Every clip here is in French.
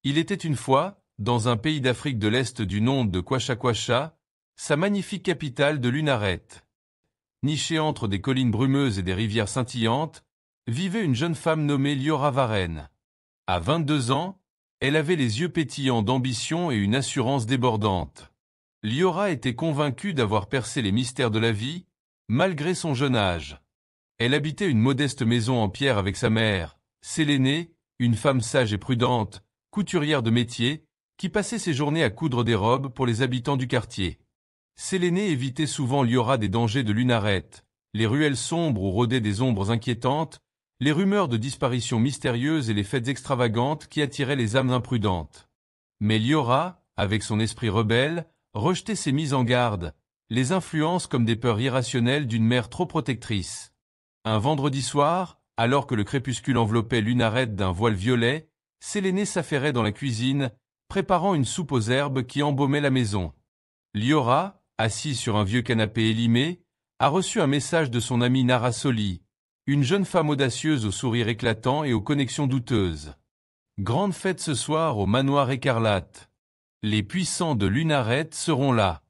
Il était une fois, dans un pays d'Afrique de l'Est du nom de Kwacha, sa magnifique capitale de Lunaret. Nichée entre des collines brumeuses et des rivières scintillantes, vivait une jeune femme nommée Liora Varenne. À 22 ans, elle avait les yeux pétillants d'ambition et une assurance débordante. Liora était convaincue d'avoir percé les mystères de la vie, malgré son jeune âge. Elle habitait une modeste maison en pierre avec sa mère, Sélénée, une femme sage et prudente, couturière de métier, qui passait ses journées à coudre des robes pour les habitants du quartier. Sélénée évitait souvent Liora des dangers de Lunaret, les ruelles sombres où rôdaient des ombres inquiétantes, les rumeurs de disparitions mystérieuses et les fêtes extravagantes qui attiraient les âmes imprudentes. Mais Liora, avec son esprit rebelle, rejetait ces mises en garde, les influences comme des peurs irrationnelles d'une mère trop protectrice. Un vendredi soir, alors que le crépuscule enveloppait Lunaret d'un voile violet, Sélénée s'affairait dans la cuisine, préparant une soupe aux herbes qui embaumait la maison. Liora, assise sur un vieux canapé élimé, a reçu un message de son amie Nara Soli, une jeune femme audacieuse au sourire éclatant et aux connexions douteuses. Grande fête ce soir au manoir écarlate. Les puissants de Lunaret seront là.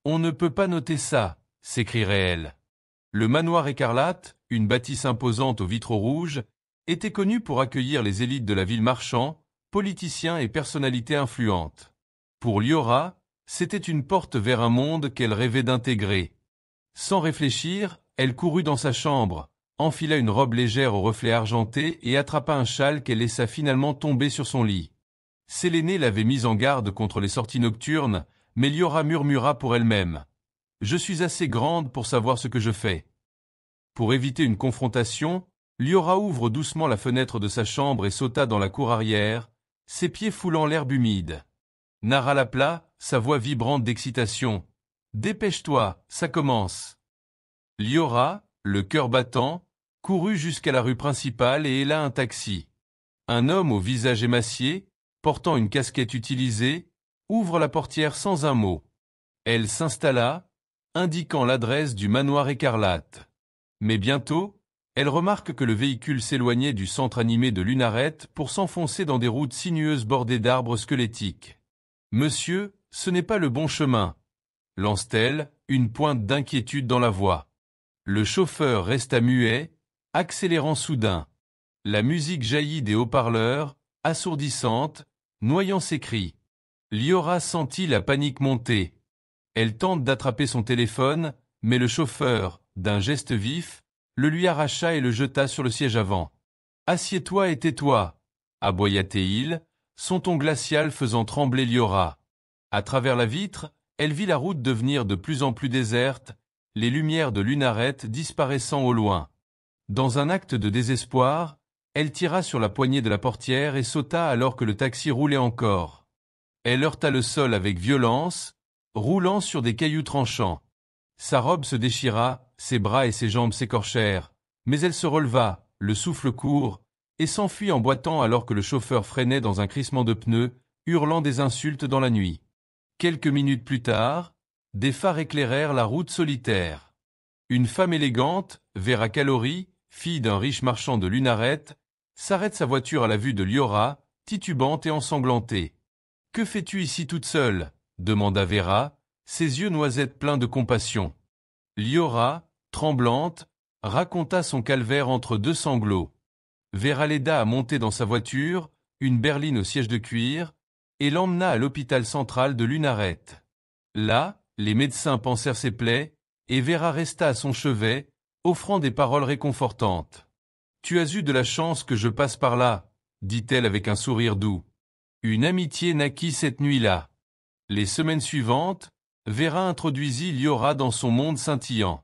On ne peut pas noter ça, s'écrierait-elle. Le manoir écarlate, une bâtisse imposante aux vitraux rouges, était connu pour accueillir les élites de la ville marchands, politiciens et personnalités influentes. Pour Liora, c'était une porte vers un monde qu'elle rêvait d'intégrer. Sans réfléchir, elle courut dans sa chambre, enfila une robe légère aux reflets argentés et attrapa un châle qu'elle laissa finalement tomber sur son lit. Sélénée l'avait mise en garde contre les sorties nocturnes, mais Liora murmura pour elle-même. « Je suis assez grande pour savoir ce que je fais. » Pour éviter une confrontation, Liora ouvre doucement la fenêtre de sa chambre et sauta dans la cour arrière, ses pieds foulant l'herbe humide. Nara l'appela, sa voix vibrante d'excitation. « Dépêche-toi, ça commence !» Liora, le cœur battant, courut jusqu'à la rue principale et héla un taxi. Un homme au visage émacié, portant une casquette utilisée, ouvre la portière sans un mot. Elle s'installa, indiquant l'adresse du manoir écarlate. Mais bientôt, elle remarque que le véhicule s'éloignait du centre animé de Lunaret pour s'enfoncer dans des routes sinueuses bordées d'arbres squelettiques. « Monsieur, ce n'est pas le bon chemin », lance-t-elle, une pointe d'inquiétude dans la voix. Le chauffeur resta muet, accélérant soudain. La musique jaillit des haut-parleurs, assourdissante, noyant ses cris. Liora sentit la panique monter. Elle tente d'attraper son téléphone, mais le chauffeur, d'un geste vif, le lui arracha et le jeta sur le siège avant. « Assieds-toi et tais-toi » aboya-t-il, son ton glacial faisant trembler Liora. À travers la vitre, elle vit la route devenir de plus en plus déserte, les lumières de Lunaret disparaissant au loin. Dans un acte de désespoir, elle tira sur la poignée de la portière et sauta alors que le taxi roulait encore. Elle heurta le sol avec violence, roulant sur des cailloux tranchants. Sa robe se déchira, ses bras et ses jambes s'écorchèrent, mais elle se releva, le souffle court, et s'enfuit en boitant alors que le chauffeur freinait dans un crissement de pneus, hurlant des insultes dans la nuit. Quelques minutes plus tard, des phares éclairèrent la route solitaire. Une femme élégante, Vera Calori, fille d'un riche marchand de Lunaret, s'arrête sa voiture à la vue de Liora, titubante et ensanglantée. « Que fais-tu ici toute seule ?» demanda Vera, ses yeux noisettes pleins de compassion. Liora, tremblante, raconta son calvaire entre deux sanglots. Vera l'aida à monter dans sa voiture, une berline au siège de cuir, et l'emmena à l'hôpital central de Lunaret. Là, les médecins pansèrent ses plaies, et Vera resta à son chevet, offrant des paroles réconfortantes. « Tu as eu de la chance que je passe par là, » dit-elle avec un sourire doux. Une amitié naquit cette nuit-là. Les semaines suivantes, Vera introduisit Liora dans son monde scintillant.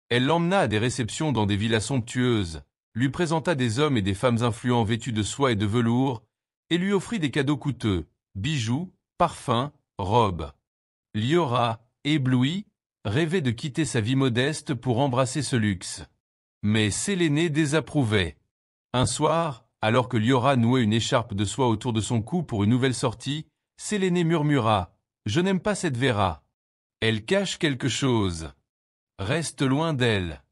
Elle l'emmena à des réceptions dans des villas somptueuses, lui présenta des hommes et des femmes influents vêtus de soie et de velours, et lui offrit des cadeaux coûteux, bijoux, parfums, robes. Liora, éblouie, rêvait de quitter sa vie modeste pour embrasser ce luxe. Mais Sélénée désapprouvait. Un soir, alors que Liora nouait une écharpe de soie autour de son cou pour une nouvelle sortie, Sélénée murmura « Je n'aime pas cette Vera. Elle cache quelque chose. Reste loin d'elle. »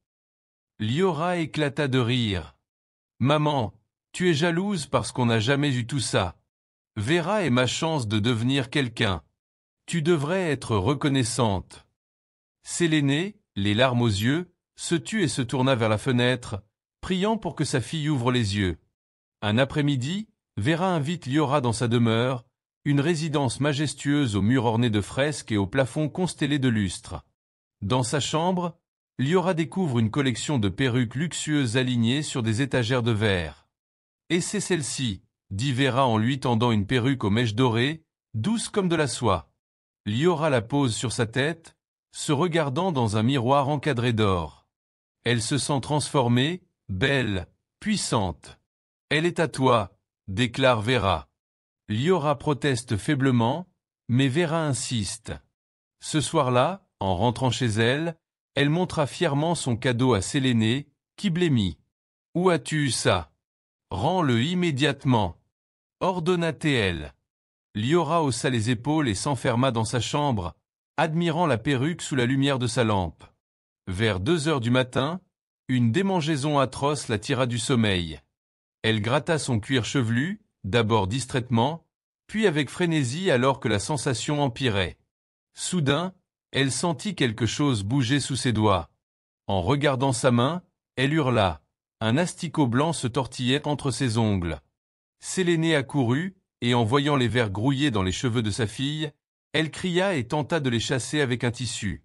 Liora éclata de rire. « Maman, tu es jalouse parce qu'on n'a jamais eu tout ça. Vera est ma chance de devenir quelqu'un. Tu devrais être reconnaissante. Séléné, les larmes aux yeux, se tut et se tourna vers la fenêtre, priant pour que sa fille ouvre les yeux. Un après-midi, Vera invite Liora dans sa demeure, une résidence majestueuse aux murs ornés de fresques et au plafond constellé de lustres. Dans sa chambre, Liora découvre une collection de perruques luxueuses alignées sur des étagères de verre. « Et c'est celle-ci », dit Vera en lui tendant une perruque aux mèches dorées, douce comme de la soie. Liora la pose sur sa tête, se regardant dans un miroir encadré d'or. Elle se sent transformée, belle, puissante. « Elle est à toi », déclare Vera. Liora proteste faiblement, mais Vera insiste. Ce soir-là, en rentrant chez elle, elle montra fièrement son cadeau à Séléné, qui blêmit. « Où as-tu eu ça ? Rends-le immédiatement. » ordonna-t-elle. Liora haussa les épaules et s'enferma dans sa chambre, admirant la perruque sous la lumière de sa lampe. Vers 2 heures du matin, une démangeaison atroce la tira du sommeil. Elle gratta son cuir chevelu, d'abord distraitement, puis avec frénésie alors que la sensation empirait. Soudain, elle sentit quelque chose bouger sous ses doigts. En regardant sa main, elle hurla. Un asticot blanc se tortillait entre ses ongles. Séléné accourut, et en voyant les vers grouillés dans les cheveux de sa fille, elle cria et tenta de les chasser avec un tissu.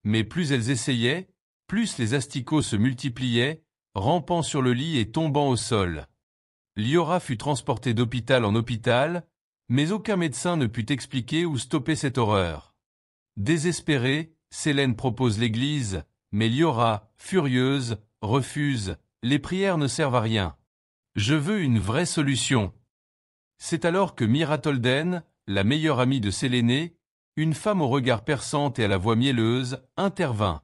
Mais plus elles essayaient, plus les asticots se multipliaient, rampant sur le lit et tombant au sol. Liora fut transportée d'hôpital en hôpital, mais aucun médecin ne put expliquer ou stopper cette horreur. Désespérée, Sélène propose l'église, mais Liora, furieuse, refuse, les prières ne servent à rien. Je veux une vraie solution. C'est alors que Miratolden, la meilleure amie de Séléné, une femme au regard perçant et à la voix mielleuse, intervint.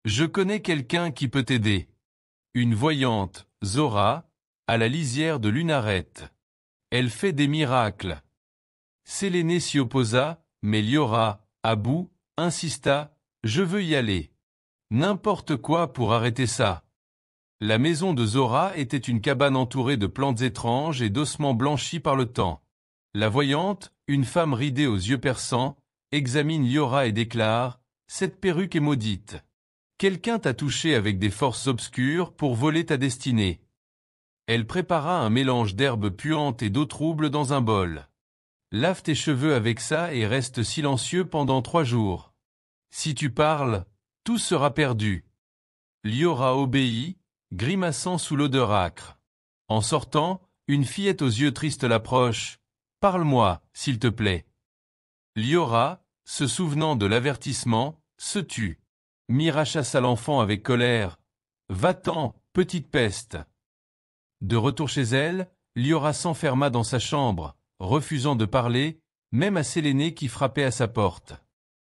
Je connais quelqu'un qui peut t'aider. Une voyante, Zora, à la lisière de Lunaret. Elle fait des miracles. Séléné s'y opposa, mais Liora, à bout, insista, je veux y aller. N'importe quoi pour arrêter ça. La maison de Zora était une cabane entourée de plantes étranges et d'ossements blanchis par le temps. La voyante, une femme ridée aux yeux perçants, examine Liora et déclare « Cette perruque est maudite. Quelqu'un t'a touché avec des forces obscures pour voler ta destinée. » Elle prépara un mélange d'herbes puantes et d'eau trouble dans un bol. « Lave tes cheveux avec ça et reste silencieux pendant 3 jours. Si tu parles, tout sera perdu. » Liora obéit, grimaçant sous l'odeur âcre. En sortant, une fillette aux yeux tristes l'approche. « Parle-moi, s'il te plaît. » Liora, se souvenant de l'avertissement, se tut. Mira chassa l'enfant avec colère. « Va-t'en, petite peste !» De retour chez elle, Liora s'enferma dans sa chambre, refusant de parler, même à Séléné qui frappait à sa porte.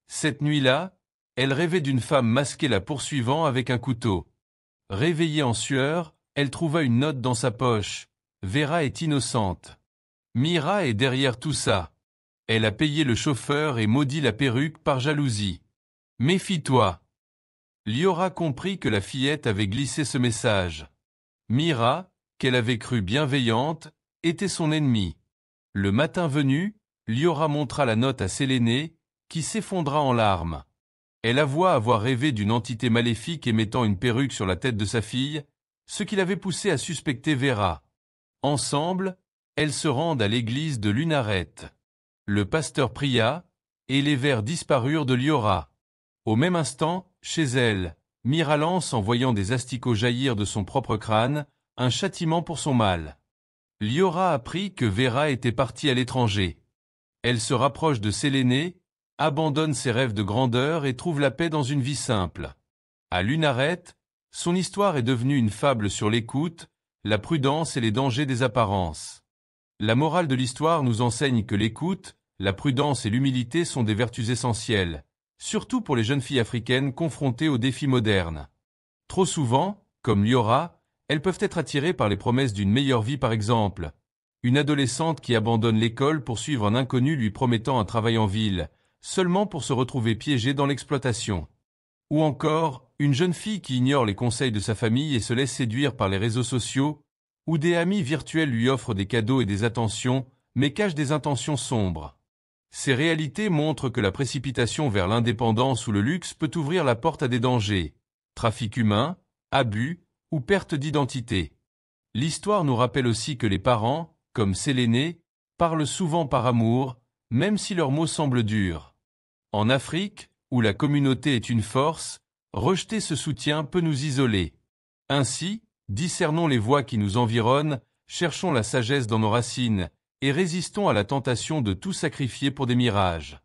Cette nuit-là, elle rêvait d'une femme masquée la poursuivant avec un couteau. Réveillée en sueur, elle trouva une note dans sa poche. Vera est innocente. Mira est derrière tout ça. Elle a payé le chauffeur et maudit la perruque par jalousie. Méfie-toi. Liora comprit que la fillette avait glissé ce message. Mira, qu'elle avait crue bienveillante, était son ennemie. Le matin venu, Liora montra la note à Séléné, qui s'effondra en larmes. Elle avoua avoir rêvé d'une entité maléfique émettant une perruque sur la tête de sa fille, ce qui l'avait poussée à suspecter Vera. Ensemble, elles se rendent à l'église de Lunaret. Le pasteur pria, et les vers disparurent de Liora. Au même instant, chez elle, Mira lance, en voyant des asticots jaillir de son propre crâne, un châtiment pour son mal. Liora apprit que Vera était partie à l'étranger. Elle se rapproche de Séléné, abandonne ses rêves de grandeur et trouve la paix dans une vie simple. À Lunaret, son histoire est devenue une fable sur l'écoute, la prudence et les dangers des apparences. La morale de l'histoire nous enseigne que l'écoute, la prudence et l'humilité sont des vertus essentielles, surtout pour les jeunes filles africaines confrontées aux défis modernes. Trop souvent, comme Liora, elles peuvent être attirées par les promesses d'une meilleure vie par exemple. Une adolescente qui abandonne l'école pour suivre un inconnu lui promettant un travail en ville, seulement pour se retrouver piégée dans l'exploitation. Ou encore, une jeune fille qui ignore les conseils de sa famille et se laisse séduire par les réseaux sociaux, où des amis virtuels lui offrent des cadeaux et des attentions, mais cachent des intentions sombres. Ces réalités montrent que la précipitation vers l'indépendance ou le luxe peut ouvrir la porte à des dangers, trafic humain, abus ou perte d'identité. L'histoire nous rappelle aussi que les parents, comme Séléné, parlent souvent par amour, même si leurs mots semblent durs. En Afrique, où la communauté est une force, rejeter ce soutien peut nous isoler. Ainsi, discernons les voix qui nous environnent, cherchons la sagesse dans nos racines, et résistons à la tentation de tout sacrifier pour des mirages.